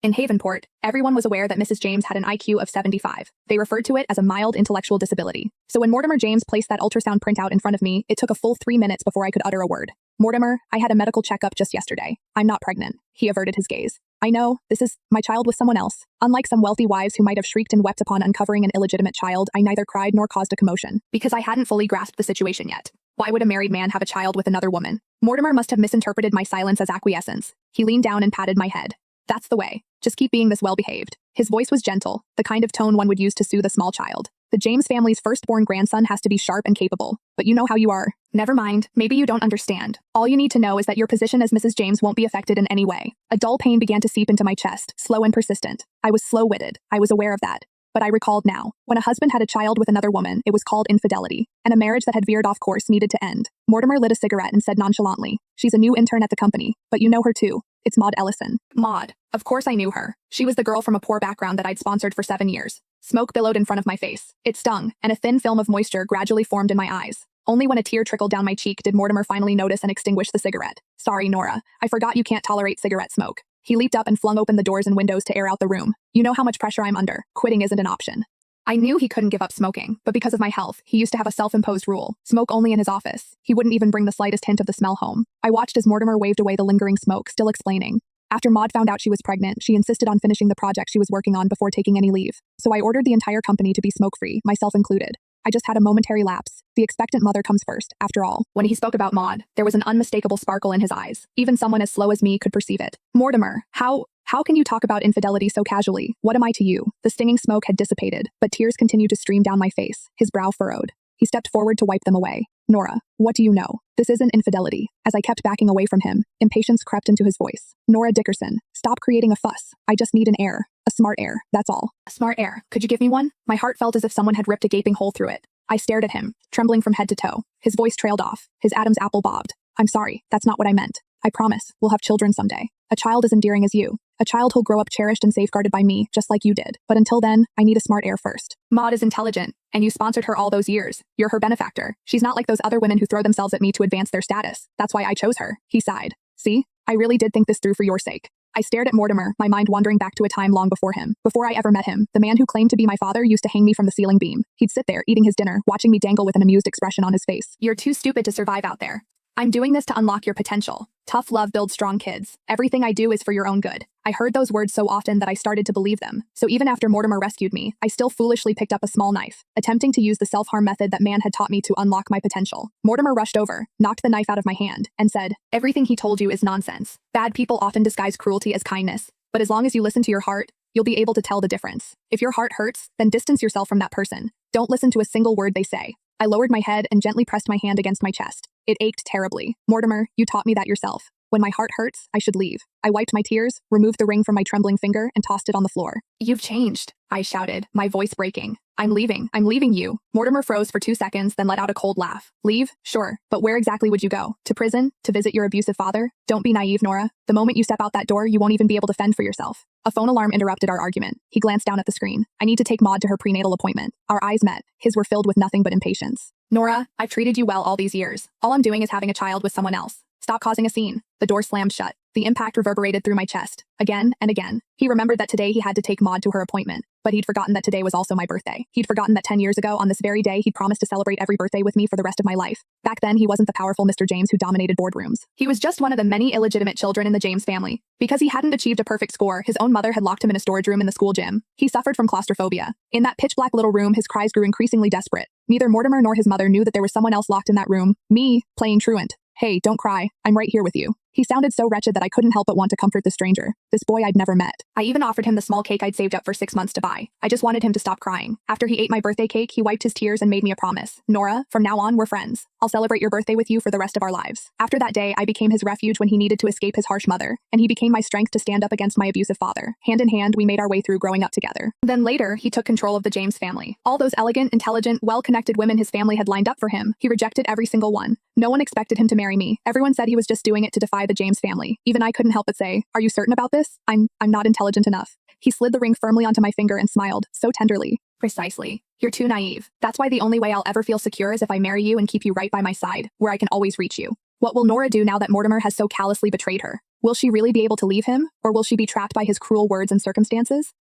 In Havenport, everyone was aware that Mrs. James had an IQ of 75. They referred to it as a mild intellectual disability. So when Mortimer James placed that ultrasound printout in front of me, it took a full 3 minutes before I could utter a word. "Mortimer, I had a medical checkup just yesterday. I'm not pregnant." He averted his gaze. "I know, this is my child with someone else." Unlike some wealthy wives who might have shrieked and wept upon uncovering an illegitimate child, I neither cried nor caused a commotion, because I hadn't fully grasped the situation yet. Why would a married man have a child with another woman? Mortimer must have misinterpreted my silence as acquiescence. He leaned down and patted my head. "That's the way. Just keep being this well-behaved." His voice was gentle, the kind of tone one would use to soothe a small child. "The James family's firstborn grandson has to be sharp and capable, but you know how you are." "Never mind, maybe you don't understand. All you need to know is that your position as Mrs. James won't be affected in any way." A dull pain began to seep into my chest, slow and persistent. I was slow-witted. I was aware of that. But I recalled now. When a husband had a child with another woman, it was called infidelity, and a marriage that had veered off course needed to end. Mortimer lit a cigarette and said nonchalantly, "She's a new intern at the company, but you know her too. It's Maud Ellison." Maud. Of course I knew her. She was the girl from a poor background that I'd sponsored for 7 years. Smoke billowed in front of my face. It stung, and a thin film of moisture gradually formed in my eyes. Only when a tear trickled down my cheek did Mortimer finally notice and extinguish the cigarette. "Sorry, Nora. I forgot you can't tolerate cigarette smoke." He leaped up and flung open the doors and windows to air out the room. "You know how much pressure I'm under. Quitting isn't an option." I knew he couldn't give up smoking, but because of my health, he used to have a self-imposed rule: smoke only in his office. He wouldn't even bring the slightest hint of the smell home. I watched as Mortimer waved away the lingering smoke, still explaining. "After Maud found out she was pregnant, she insisted on finishing the project she was working on before taking any leave. So I ordered the entire company to be smoke-free, myself included. I just had a momentary lapse. The expectant mother comes first, after all." When he spoke about Maud, there was an unmistakable sparkle in his eyes. Even someone as slow as me could perceive it. "Mortimer, how can you talk about infidelity so casually? What am I to you?" The stinging smoke had dissipated, but tears continued to stream down my face. His brow furrowed. He stepped forward to wipe them away. "Nora, what do you know? This isn't infidelity." As I kept backing away from him, impatience crept into his voice. "Nora Dickerson, stop creating a fuss. I just need an heir. A smart heir, that's all." "A smart heir? Could you give me one?" My heart felt as if someone had ripped a gaping hole through it. I stared at him, trembling from head to toe. His voice trailed off. His Adam's apple bobbed. "I'm sorry, that's not what I meant. I promise, we'll have children someday. A child as endearing as you. A child who'll grow up cherished and safeguarded by me, just like you did. But until then, I need a smart heir first." "Maud is intelligent, and you sponsored her all those years. You're her benefactor. She's not like those other women who throw themselves at me to advance their status. That's why I chose her." He sighed. "See? I really did think this through for your sake." I stared at Mortimer, my mind wandering back to a time long before him. Before I ever met him, the man who claimed to be my father used to hang me from the ceiling beam. He'd sit there, eating his dinner, watching me dangle with an amused expression on his face. "You're too stupid to survive out there. I'm doing this to unlock your potential. Tough love builds strong kids. Everything I do is for your own good." I heard those words so often that I started to believe them. So even after Mortimer rescued me, I still foolishly picked up a small knife, attempting to use the self-harm method that man had taught me to unlock my potential. Mortimer rushed over, knocked the knife out of my hand, and said, "Everything he told you is nonsense. Bad people often disguise cruelty as kindness. But as long as you listen to your heart, you'll be able to tell the difference. If your heart hurts, then distance yourself from that person. Don't listen to a single word they say." I lowered my head and gently pressed my hand against my chest. It ached terribly. "Mortimer, you taught me that yourself. When my heart hurts, I should leave." I wiped my tears, removed the ring from my trembling finger, and tossed it on the floor. "You've changed," I shouted, my voice breaking. I'm leaving you." Mortimer froze for 2 seconds, then let out a cold laugh. "Leave? Sure. But where exactly would you go? To prison? To visit your abusive father? Don't be naive, Nora. The moment you step out that door, you won't even be able to fend for yourself." A phone alarm interrupted our argument. He glanced down at the screen. "I need to take Maud to her prenatal appointment." Our eyes met. His were filled with nothing but impatience. "Nora, I've treated you well all these years. All I'm doing is having a child with someone else. Stop causing a scene." The door slammed shut. The impact reverberated through my chest, again and again. He remembered that today he had to take Maud to her appointment, but he'd forgotten that today was also my birthday. He'd forgotten that 10 years ago, on this very day, he'd promised to celebrate every birthday with me for the rest of my life. Back then, he wasn't the powerful Mr. James who dominated boardrooms. He was just one of the many illegitimate children in the James family. Because he hadn't achieved a perfect score, his own mother had locked him in a storage room in the school gym. He suffered from claustrophobia. In that pitch-black little room, his cries grew increasingly desperate. Neither Mortimer nor his mother knew that there was someone else locked in that room. Me, playing truant. "Hey, don't cry. I'm right here with you." He sounded so wretched that I couldn't help but want to comfort the stranger, this boy I'd never met. I even offered him the small cake I'd saved up for 6 months to buy. I just wanted him to stop crying. After he ate my birthday cake, he wiped his tears and made me a promise. "Nora, from now on, we're friends. I'll celebrate your birthday with you for the rest of our lives." After that day, I became his refuge when he needed to escape his harsh mother, and he became my strength to stand up against my abusive father. Hand in hand, we made our way through growing up together. Then later, he took control of the James family. All those elegant, intelligent, well-connected women his family had lined up for him, he rejected every single one. No one expected him to marry me. Everyone said he was just doing it to defy the James family. Even I couldn't help but say, "Are you certain about this? I'm not intelligent enough." He slid the ring firmly onto my finger and smiled, so tenderly. "Precisely. You're too naive. That's why the only way I'll ever feel secure is if I marry you and keep you right by my side, where I can always reach you." What will Nora do now that Mortimer has so callously betrayed her? Will she really be able to leave him, or will she be trapped by his cruel words and circumstances?